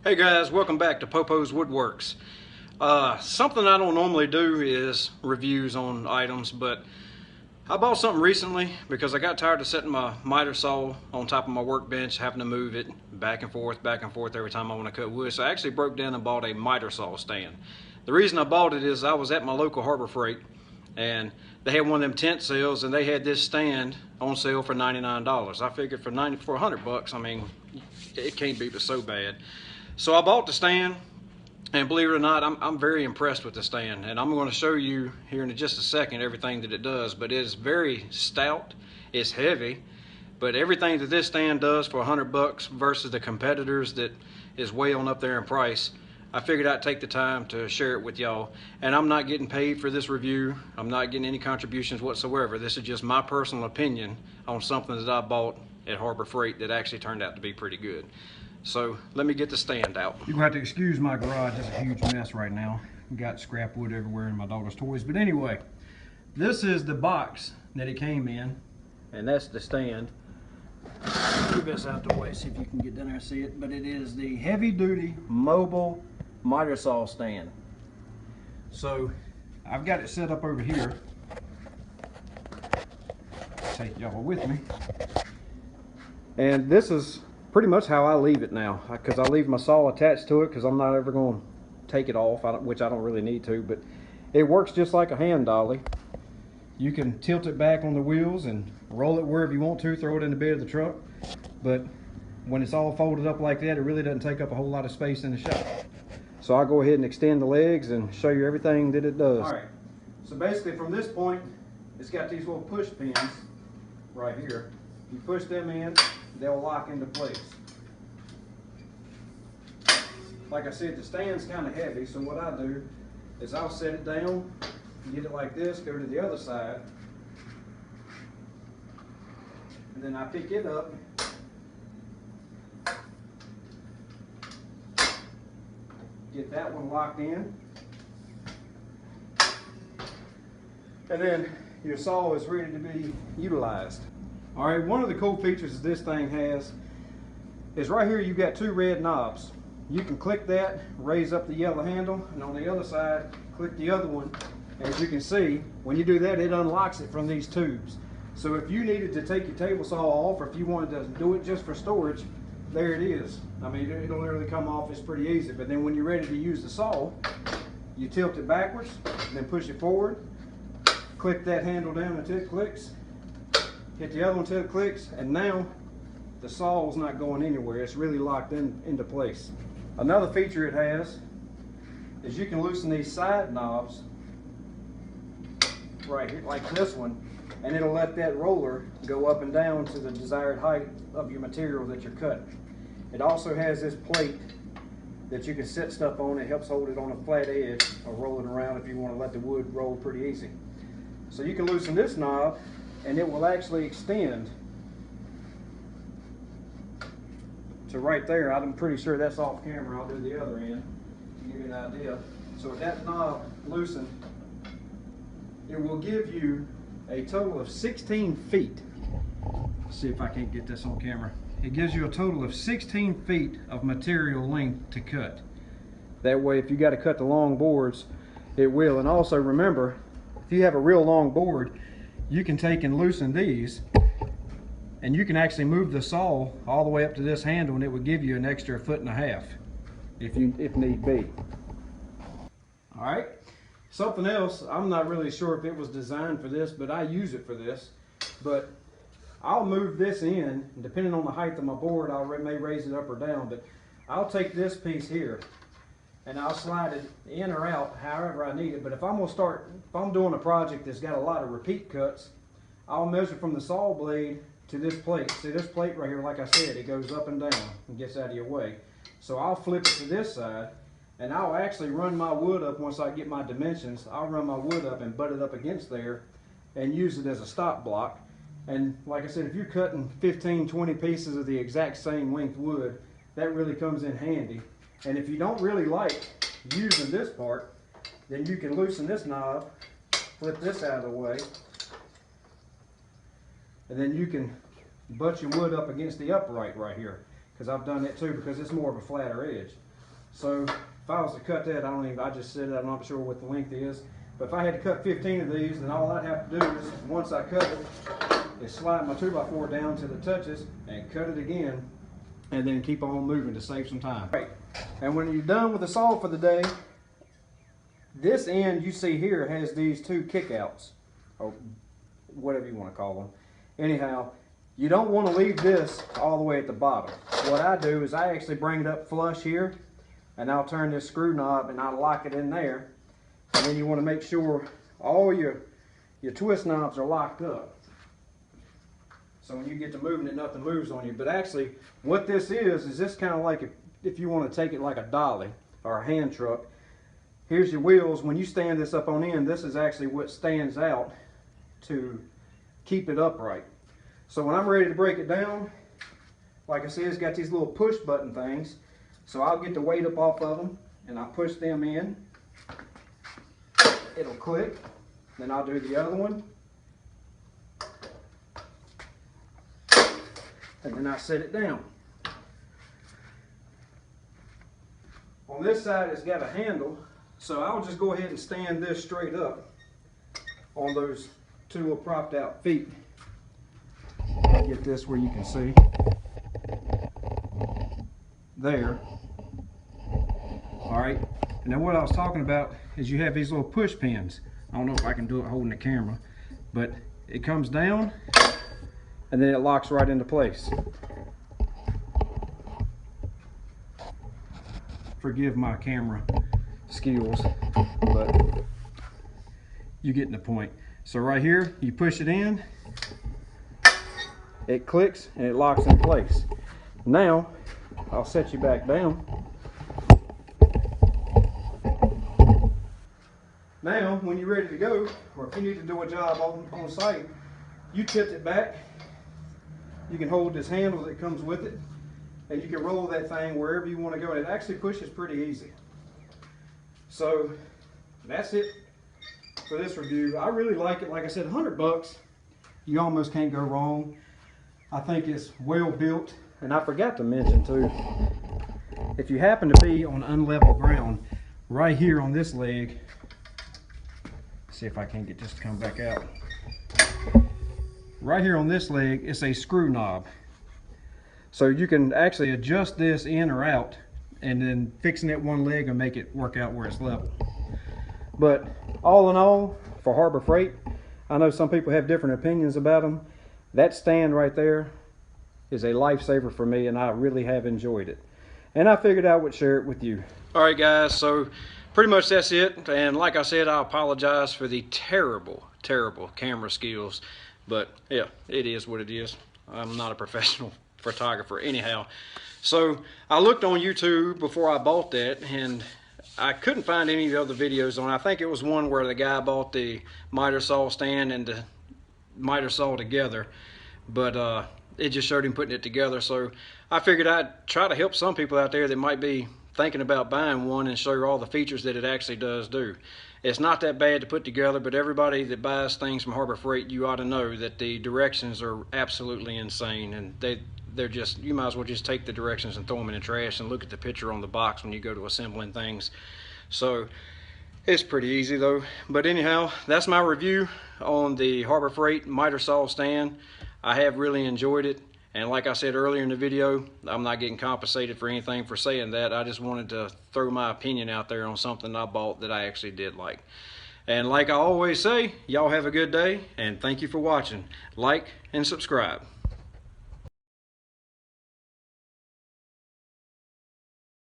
Hey guys, welcome back to Popo's Woodworks. Something I don't normally do is reviews on items, but I bought something recently because I got tired of setting my miter saw on top of my workbench, having to move it back and forth every time I want to cut wood. So I actually broke down and bought a miter saw stand. The reason I bought it is I was at my local Harbor Freight and they had one of them tent sales and they had this stand on sale for $99. I figured for $100, I mean, it can't be but so bad. So I bought the stand, and believe it or not, I'm very impressed with the stand, and I'm going to show you here in just a second everything that it does. But it is very stout, it's heavy, but everything that this stand does for $100 versus the competitors that is way on up there in price, I figured I'd take the time to share it with y'all. And I'm not getting paid for this review. I'm not getting any contributions whatsoever. This is just my personal opinion on something that I bought at Harbor Freight that actually turned out to be pretty good. So let me get the stand out. You're gonna have to excuse my garage, it's a huge mess right now. We got scrap wood everywhere in my daughter's toys. But anyway, this is the box that it came in, and that's the stand. Move this out the way, see if you can get down there and see it. But it is the heavy duty mobile miter saw stand. So I've got it set up over here. Take y'all with me. And this is pretty much how I leave it now, because I leave my saw attached to it because I'm not ever going to take it off, which I don't really need to. But it works just like a hand dolly. You can tilt it back on the wheels and roll it wherever you want to, throw it in the bed of the truck. But when it's all folded up like that, it really doesn't take up a whole lot of space in the shop. So I'll go ahead and extend the legs and show you everything that it does. All right, so basically from this point, it's got these little push pins right here. You push them in, they'll lock into place. Like I said, the stand's kind of heavy, so what I do is I'll set it down, get it like this, go to the other side, and then I pick it up, get that one locked in, and then your saw is ready to be utilized. All right, one of the cool features this thing has is right here you've got two red knobs. You can click that, raise up the yellow handle, and on the other side, click the other one. As you can see, when you do that, it unlocks it from these tubes. So if you needed to take your table saw off, or if you wanted to do it just for storage, there it is. I mean, it'll literally come off, it's pretty easy. But then when you're ready to use the saw, you tilt it backwards, and then push it forward, click that handle down until it clicks, hit the other one until it clicks, and now the saw is not going anywhere. It's really locked into place. Another feature it has is you can loosen these side knobs right here, like this one, and it'll let that roller go up and down to the desired height of your material that you're cutting. It also has this plate that you can set stuff on. It helps hold it on a flat edge or roll it around if you want to let the wood roll pretty easy. So you can loosen this knob and it will actually extend to right there. I'm pretty sure that's off camera. I'll do the other end to give you an idea. So with that knob loosened, it will give you a total of 16 feet. Let's see if I can't get this on camera. It gives you a total of 16 feet of material length to cut. That way, if you got to cut the long boards, it will. And also remember, if you have a real long board, you can take and loosen these, and you can actually move the saw all the way up to this handle, and it would give you an extra 1.5 feet if need be. All right. Something else, I'm not really sure if it was designed for this, but I use it for this. But I'll move this in, depending on the height of my board, I may raise it up or down, but I'll take this piece here and I'll slide it in or out however I need it. But if I'm doing a project that's got a lot of repeat cuts, I'll measure from the saw blade to this plate. See this plate right here, like I said, it goes up and down and gets out of your way. So I'll flip it to this side, and I'll actually run my wood up once I get my dimensions. I'll run my wood up and butt it up against there and use it as a stop block. And like I said, if you're cutting 15, 20 pieces of the exact same length wood, that really comes in handy. And if you don't really like using this part, then you can loosen this knob, flip this out of the way, and then you can butt your wood up against the upright right here, because I've done that too, because it's more of a flatter edge. So if I was to cut that, I just said that, I'm not sure what the length is. But if I had to cut 15 of these, then all I'd have to do is, once I cut it, is slide my 2x4 down till it touches and cut it again, and then keep on moving to save some time. Right. And when you're done with the saw for the day, this end you see here has these two kickouts, or whatever you want to call them. Anyhow, you don't want to leave this all the way at the bottom. What I do is I actually bring it up flush here, and I'll turn this screw knob and I'll lock it in there. And then you want to make sure all your twist knobs are locked up. So when you get to moving it, nothing moves on you. But actually, what this is this kind of like if you want to take it like a dolly or a hand truck. Here's your wheels. When you stand this up on end, this is actually what stands out to keep it upright. So when I'm ready to break it down, like I said, it's got these little push button things. So I'll get the weight up off of them and I'll push them in. It'll click. Then I'll do the other one. And then I set it down. On this side it's got a handle, so I'll just go ahead and stand this straight up on those two little propped out feet. Get this where you can see. There. Alright, and then what I was talking about is you have these little push pins. I don't know if I can do it holding the camera, but it comes down and then it locks right into place. Forgive my camera skills, but you're getting the point. So right here, you push it in, it clicks and it locks in place. Now, I'll set you back down. Now, when you're ready to go, or if you need to do a job on site, you tip it back. You can hold this handle that comes with it, and you can roll that thing wherever you want to go. And it actually pushes pretty easy. So that's it for this review. I really like it. Like I said, 100 bucks, you almost can't go wrong. I think it's well built. And I forgot to mention too, if you happen to be on unlevel ground, right here on this leg, see if I can get this to come back out. Right here on this leg, it's a screw knob. So you can actually adjust this in or out, and then fixing that one leg and make it work out where it's level. But all in all, for Harbor Freight, I know some people have different opinions about them. That stand right there is a lifesaver for me, and I really have enjoyed it. And I figured I would share it with you. All right, guys, so pretty much that's it. And like I said, I apologize for the terrible camera skills. But yeah, it is what it is. I'm not a professional photographer anyhow. So I looked on YouTube before I bought that, and I couldn't find any of the other videos on it. I think it was one where the guy bought the miter saw stand and the miter saw together, but it just showed him putting it together. So I figured I'd try to help some people out there that might be thinking about buying one and show you all the features that it actually does do. It's not that bad to put together, but everybody that buys things from Harbor Freight, you ought to know that the directions are absolutely insane, and they're just, you might as well just take the directions and throw them in the trash and look at the picture on the box when you go to assembling things. So it's pretty easy though. But anyhow, that's my review on the Harbor Freight miter saw stand. I have really enjoyed it. And like I said earlier in the video, I'm not getting compensated for anything for saying that. I just wanted to throw my opinion out there on something I bought that I actually did like. And like I always say, y'all have a good day, and thank you for watching. Like and subscribe.